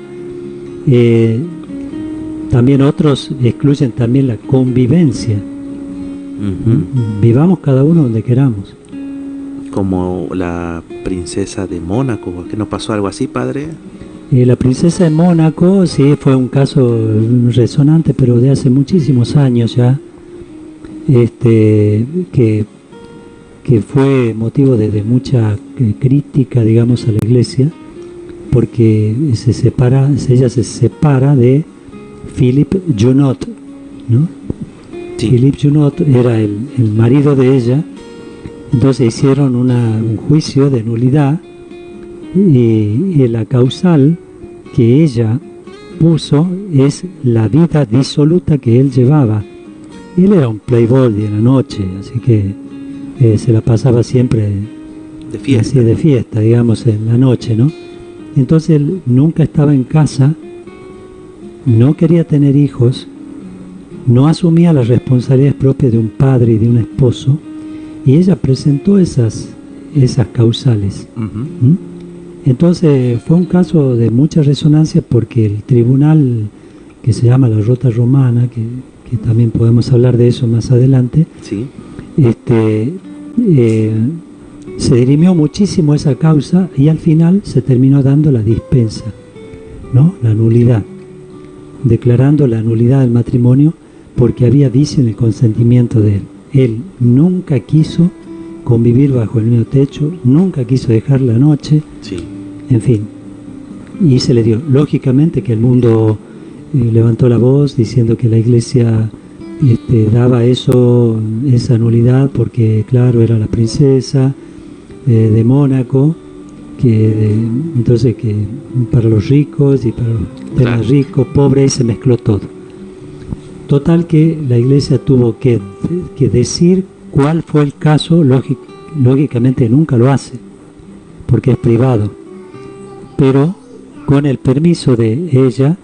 También otros excluyen también la convivencia. Vivamos cada uno donde queramos. Como la princesa de Mónaco, ¿qué nos pasó algo así, padre? La princesa de Mónaco, sí, fue un caso resonante, pero de hace muchísimos años ya, que fue motivo de mucha crítica, digamos, a la Iglesia, porque ella se separa de Philippe Junot, ¿no? Sí. Philippe Junot era el marido de ella, entonces hicieron un juicio de nulidad y la causal que ella puso es la vida disoluta que él llevaba. Él era un playboy de la noche, así que se la pasaba siempre de fiesta. Así de fiesta, digamos, en la noche, ¿no? Entonces él nunca estaba en casa, no quería tener hijos, no asumía las responsabilidades propias de un padre y de un esposo, y ella presentó esas causales. Entonces fue un caso de mucha resonancia porque el tribunal que se llama la Rota Romana, que también podemos hablar de eso más adelante, sí. Se dirimió muchísimo esa causa y al final se terminó dando la dispensa, ¿no? La nulidad, declarando la nulidad del matrimonio porque había vicio en el consentimiento de él. Él nunca quiso convivir bajo el mismo techo, nunca quiso dejar la noche, sí. En fin, y se le dio. Lógicamente que el mundo levantó la voz diciendo que la Iglesia daba esa nulidad porque, claro, era la princesa de Mónaco, entonces que para los ricos y para los temas ricos, pobres, se mezcló todo. Total que la Iglesia tuvo que decir cuál fue el caso, lógicamente nunca lo hace, porque es privado, pero con el permiso de ella,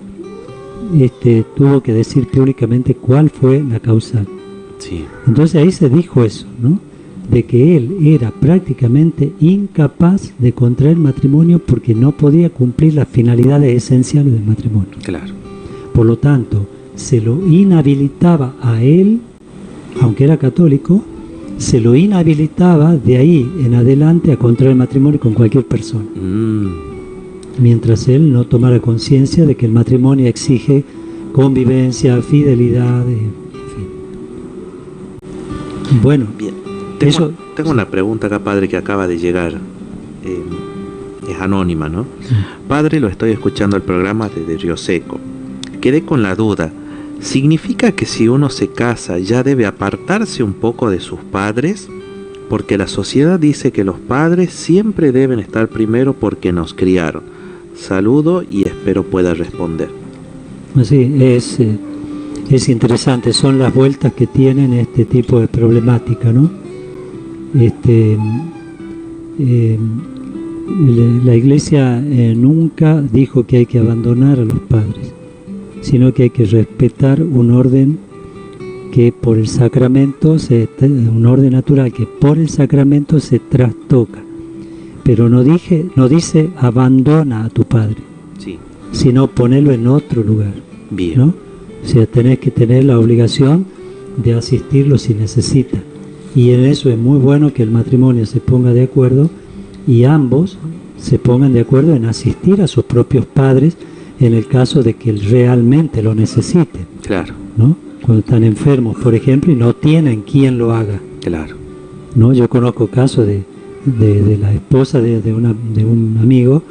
tuvo que decir públicamente cuál fue la causal. Sí. Entonces ahí se dijo eso, ¿no? De que él era prácticamente incapaz de contraer matrimonio porque no podía cumplir las finalidades esenciales del matrimonio. Claro. Por lo tanto, se lo inhabilitaba a él, aunque era católico, se lo inhabilitaba de ahí en adelante a contraer matrimonio con cualquier persona. Mientras él no tomara conciencia de que el matrimonio exige convivencia, fidelidad, en fin. Bueno, bien. Tengo una pregunta acá, padre, que acaba de llegar. Es anónima, ¿no? Padre, lo estoy escuchando el programa desde Río Seco. Quedé con la duda. ¿Significa que si uno se casa ya debe apartarse un poco de sus padres? Porque la sociedad dice que los padres siempre deben estar primero porque nos criaron. Saludo y espero pueda responder. Sí, es interesante, son las vueltas que tienen este tipo de problemática, ¿no? La Iglesia nunca dijo que hay que abandonar a los padres, sino que hay que respetar un orden que por el sacramento, un orden natural que por el sacramento se trastoca. Pero no dice abandona a tu padre, sí, sino ponelo en otro lugar. Bien. ¿No? O sea, tenés que tener la obligación de asistirlo si necesita. Y en eso es muy bueno que el matrimonio se ponga de acuerdo y ambos se pongan de acuerdo en asistir a sus propios padres en el caso de que realmente lo necesiten. Claro. ¿No? Cuando están enfermos, por ejemplo, y no tienen quien lo haga. Claro. ¿No? Yo conozco casos de la esposa de un amigo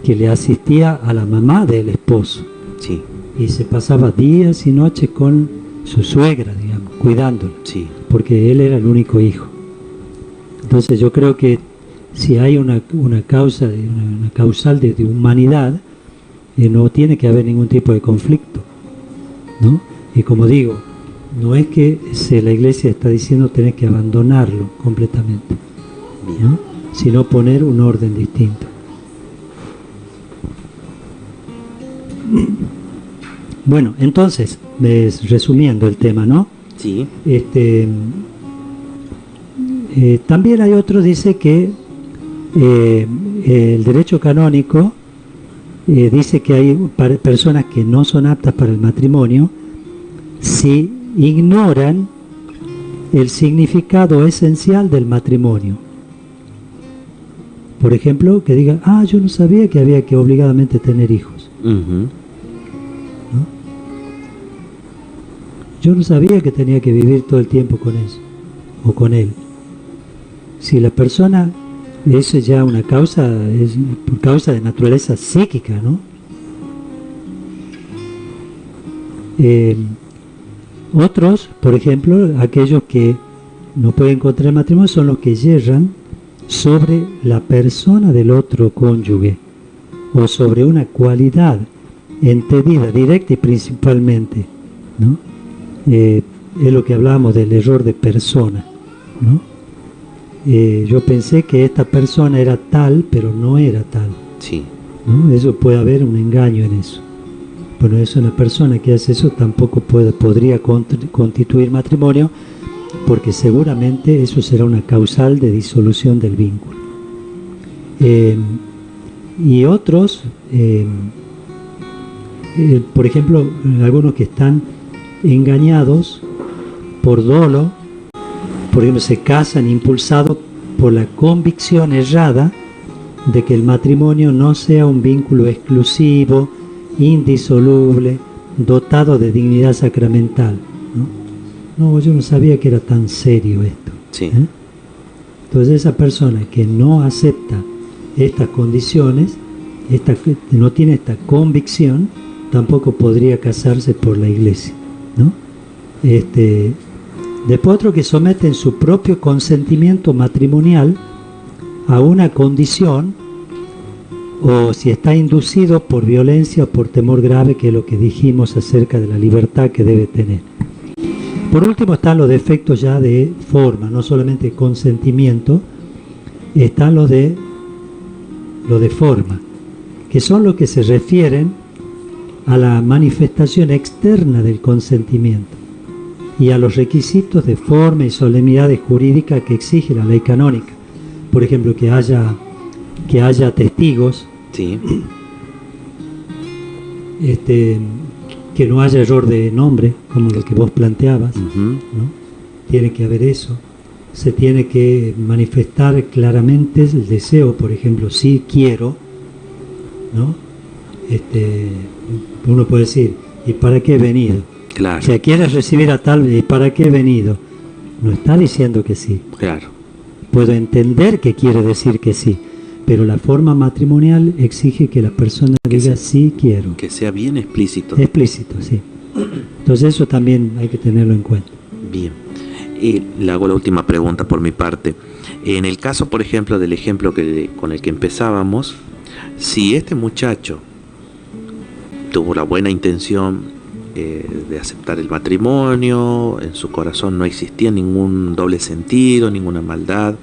que le asistía a la mamá del esposo. Sí. Y se pasaba días y noches con su suegra, digamos, cuidándola. Sí. Porque él era el único hijo. Entonces yo creo que si hay una causal de humanidad, no tiene que haber ningún tipo de conflicto, ¿no? Y como digo, no es que la Iglesia está diciendo tenés que abandonarlo completamente, ¿no? Sino poner un orden distinto. Bueno, entonces, resumiendo el tema, ¿no? Sí. También hay otro, dice que el derecho canónico dice que hay personas que no son aptas para el matrimonio si ignoran el significado esencial del matrimonio. Por ejemplo, que digan, yo no sabía que había que obligadamente tener hijos. Uh-huh. ¿No? Yo no sabía que tenía que vivir todo el tiempo con eso, o con él. Si la persona, eso es ya una causa, es por causa de naturaleza psíquica, ¿no? Otros, por ejemplo, aquellos que no pueden encontrar matrimonio son los que yerran sobre la persona del otro cónyuge o sobre una cualidad entendida directa y principalmente, ¿no? Es lo que hablábamos del error de persona, ¿no? Yo pensé que esta persona era tal, pero no era tal. Sí. ¿No? Eso puede haber un engaño en eso. Bueno, es una persona que hace eso tampoco podría constituir matrimonio, porque seguramente eso será una causal de disolución del vínculo. Y otros, por ejemplo, algunos que están engañados por dolo, por ejemplo, se casan impulsados por la convicción errada de que el matrimonio no sea un vínculo exclusivo, indisoluble, dotado de dignidad sacramental, ¿no? No, yo no sabía que era tan serio esto. Sí. Entonces esa persona que no acepta estas condiciones, no tiene esta convicción, tampoco podría casarse por la Iglesia, ¿no? Después otro que someten su propio consentimiento matrimonial a una condición, o si está inducido por violencia o por temor grave, que es lo que dijimos acerca de la libertad que debe tener. Por último están los defectos ya de forma, no solamente consentimiento, están los de forma, que son los que se refieren a la manifestación externa del consentimiento y a los requisitos de forma y solemnidades jurídicas que exige la ley canónica. Por ejemplo, que haya testigos, sí. Que no haya error de nombre, como lo que vos planteabas, Uh-huh. ¿no? Tiene que haber eso. Se tiene que manifestar claramente el deseo, por ejemplo, sí quiero, ¿no? Uno puede decir, ¿y para qué he venido? Claro. O sea, quieres recibir a tal, ¿y para qué he venido? No está diciendo que sí. Claro. Puedo entender que quiere decir que sí, pero la forma matrimonial exige que la persona diga sí quiero. Que sea bien explícito. Explícito, sí. Entonces eso también hay que tenerlo en cuenta. Bien. Le hago la última pregunta por mi parte. En el caso, por ejemplo, del ejemplo con el que empezábamos, si este muchacho tuvo la buena intención de aceptar el matrimonio, en su corazón no existía ningún doble sentido, ninguna maldad,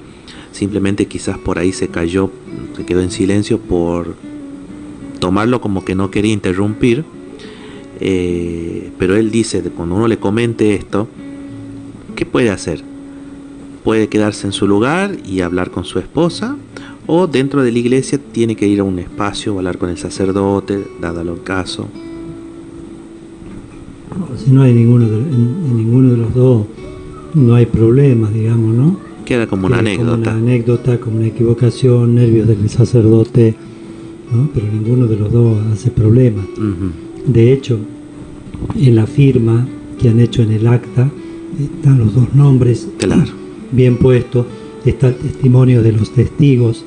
simplemente quizás por ahí se quedó en silencio por tomarlo como que no quería interrumpir, pero él dice, cuando uno le comente esto, ¿qué puede hacer? Puede quedarse en su lugar y hablar con su esposa, o dentro de la iglesia tiene que ir a un espacio, hablar con el sacerdote, dado el caso. Si no hay ninguno de los dos, no hay problema, digamos, ¿no? Queda como una anécdota. Como una equivocación, nervios del sacerdote, ¿no? Pero ninguno de los dos hace problema. Uh-huh. De hecho, en la firma que han hecho en el acta, están los dos nombres, claro, bien puestos, está el testimonio de los testigos,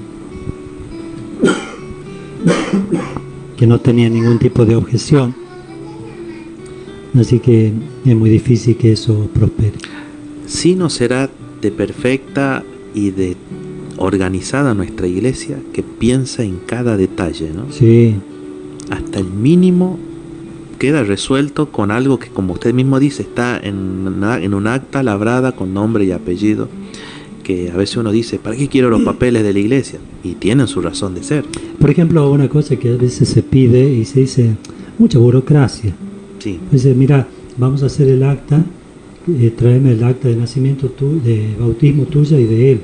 que no tenían ningún tipo de objeción. Así que es muy difícil que eso prospere. Sí, no será de perfecta y de organizada nuestra iglesia que piensa en cada detalle, ¿no? Sí. Hasta el mínimo queda resuelto con algo que, como usted mismo dice, está en un acta labrada con nombre y apellido, que a veces uno dice, ¿para qué quiero los papeles de la iglesia? Y tienen su razón de ser. Por ejemplo, una cosa que a veces se pide y se dice, mucha burocracia. Sí. Dice, mira, vamos a hacer el acta, tráeme el acta de nacimiento, de bautismo tuya y de él.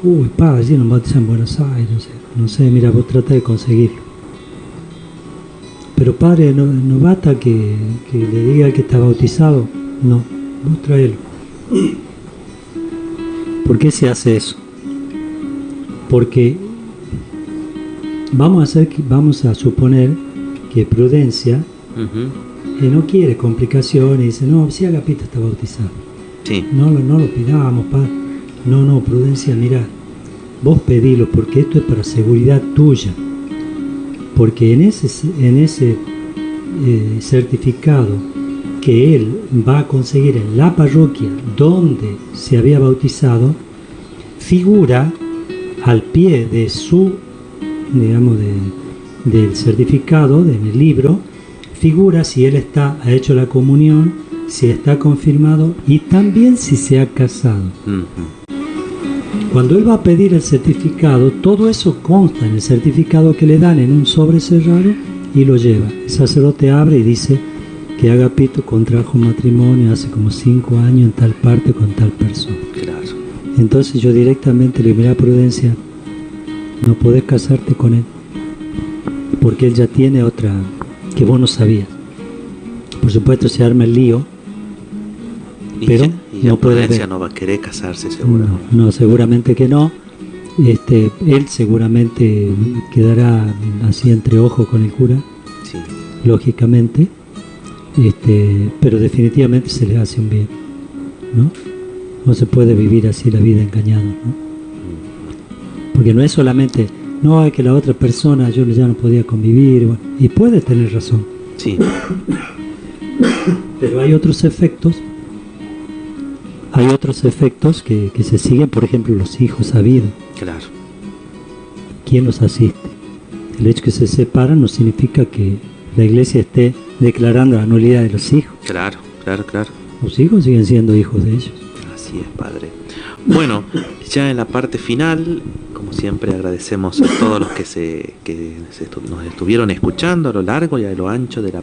Uy, pa, allí nos bautizan en Buenos Aires, no sé, mira, vos trata de conseguirlo. Pero padre, no basta que le diga al que está bautizado, no, vos tráelo. ¿Por qué se hace eso? Porque vamos a suponer que Prudencia no quiere complicaciones y dice, no, si Agapito está bautizado. Sí. No lo pidamos, padre. No, Prudencia, mira, vos pedilo porque esto es para seguridad tuya. Porque en ese certificado que él va a conseguir en la parroquia donde se había bautizado, figura al pie de su, digamos, del certificado, en el libro, figura si él ha hecho la comunión, si está confirmado y también si se ha casado. Cuando él va a pedir el certificado, todo eso consta en el certificado que le dan en un sobre cerrado y lo lleva. El sacerdote abre y dice que Agapito contrajo matrimonio hace como 5 años en tal parte con tal persona. Claro. Entonces yo directamente le digo, mira Prudencia, no podés casarte con él, porque él ya tiene otra que vos no sabías. Por supuesto se arma el lío, pero no puede ver. No va a querer casarse seguro. No, seguramente que no. Él seguramente quedará así entre ojos con el cura, sí, lógicamente, pero definitivamente se le hace un bien, ¿no? No se puede vivir así la vida engañado, ¿no? Porque no es solamente, no, es que la otra persona yo ya no podía convivir, bueno, y puede tener razón. Sí. Pero hay otros efectos. Hay otros efectos que se siguen, por ejemplo, los hijos a vida. Claro. ¿Quién los asiste? El hecho que se separan no significa que la iglesia esté declarando la nulidad de los hijos. Claro. Los hijos siguen siendo hijos de ellos. Así es, padre. Bueno, ya en la parte final, como siempre, agradecemos a todos los que nos estuvieron escuchando a lo largo y a lo ancho de la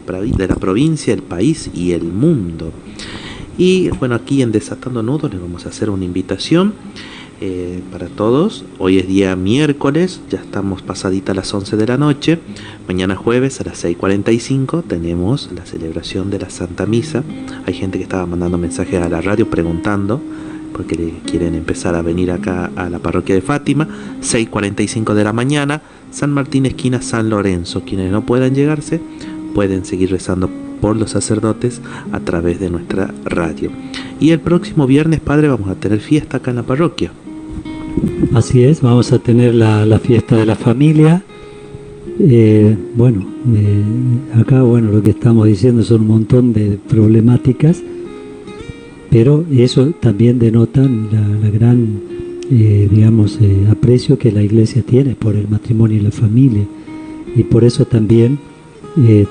provincia, el país y el mundo. Y bueno, aquí en Desatando Nudos les vamos a hacer una invitación para todos. Hoy es día miércoles, ya estamos pasadita a las 11 de la noche. Mañana jueves a las 6:45 tenemos la celebración de la Santa Misa. Hay gente que estaba mandando mensajes a la radio preguntando porque le quieren empezar a venir acá a la parroquia de Fátima. 6:45 de la mañana, San Martín, esquina San Lorenzo. Quienes no puedan llegarse pueden seguir rezando por los sacerdotes a través de nuestra radio. Y el próximo viernes, padre, vamos a tener fiesta acá en la parroquia. Así es, vamos a tener la fiesta de la familia. Acá lo que estamos diciendo son un montón de problemáticas, pero eso también denota la gran aprecio que la iglesia tiene por el matrimonio y la familia, y por eso también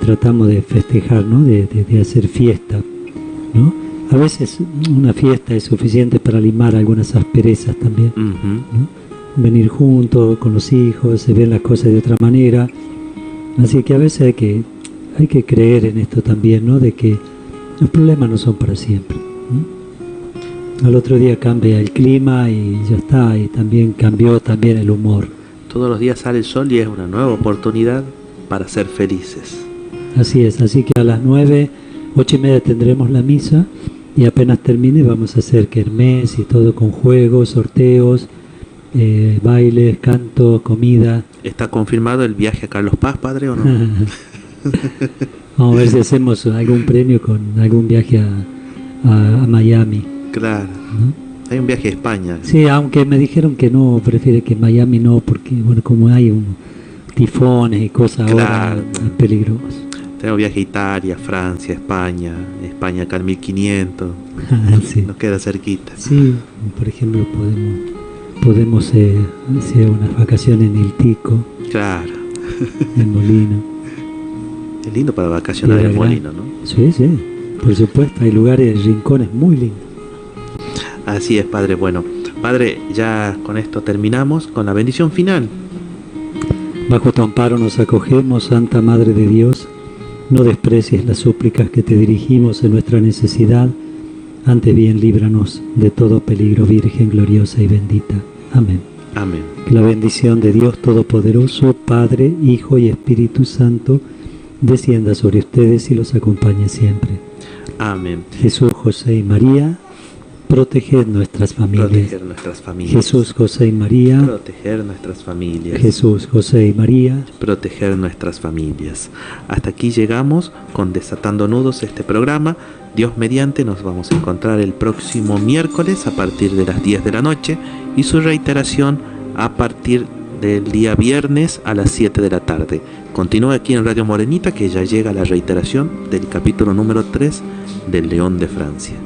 tratamos de festejar, ¿no? de hacer fiesta, ¿no? A veces una fiesta es suficiente para limar algunas asperezas también, ¿no? Venir juntos con los hijos, se ven las cosas de otra manera, así que a veces hay que creer en esto también, ¿no? De que los problemas no son para siempre, ¿no? Al otro día cambia el clima y ya está, y también cambió también el humor. Todos los días sale el sol y es una nueva oportunidad para ser felices. Así es, así que a las 9, 8:30 tendremos la misa y apenas termine vamos a hacer kermés y todo con juegos, sorteos, bailes, canto, comida. ¿Está confirmado el viaje a Carlos Paz, padre, o no? Vamos a ver si hacemos algún premio con algún viaje a Miami. Claro, ¿no? Hay un viaje a España. Sí, aunque me dijeron que no, prefiere que Miami no, porque como hay tifones y cosas, claro, ahora es peligroso. Tengo viaje a Italia, Francia, España acá en 1500. Sí. Nos queda cerquita. Sí, por ejemplo, podemos hacer unas vacaciones en el Tico, Claro. en Molino. Es lindo para vacacionar Piedra en Grande. Molino, ¿no? Sí, sí, por supuesto, hay lugares, rincones muy lindos. Así es, Padre. Bueno, Padre, ya con esto terminamos con la bendición final. Bajo tu amparo nos acogemos, Santa Madre de Dios. No desprecies las súplicas que te dirigimos en nuestra necesidad. Antes bien, líbranos de todo peligro, Virgen gloriosa y bendita. Amén. Amén. Que la bendición de Dios Todopoderoso, Padre, Hijo y Espíritu Santo, descienda sobre ustedes y los acompañe siempre. Amén. Jesús, José y María, proteged nuestras familias. Proteger nuestras familias. Jesús, José y María. Proteger nuestras familias. Jesús, José y María. Proteger nuestras familias. Hasta aquí llegamos con Desatando Nudos, este programa. Dios mediante, nos vamos a encontrar el próximo miércoles a partir de las 10 de la noche y su reiteración a partir del día viernes a las 7 de la tarde. Continúa aquí en Radio Morenita, que ya llega la reiteración del capítulo número 3 del León de Francia.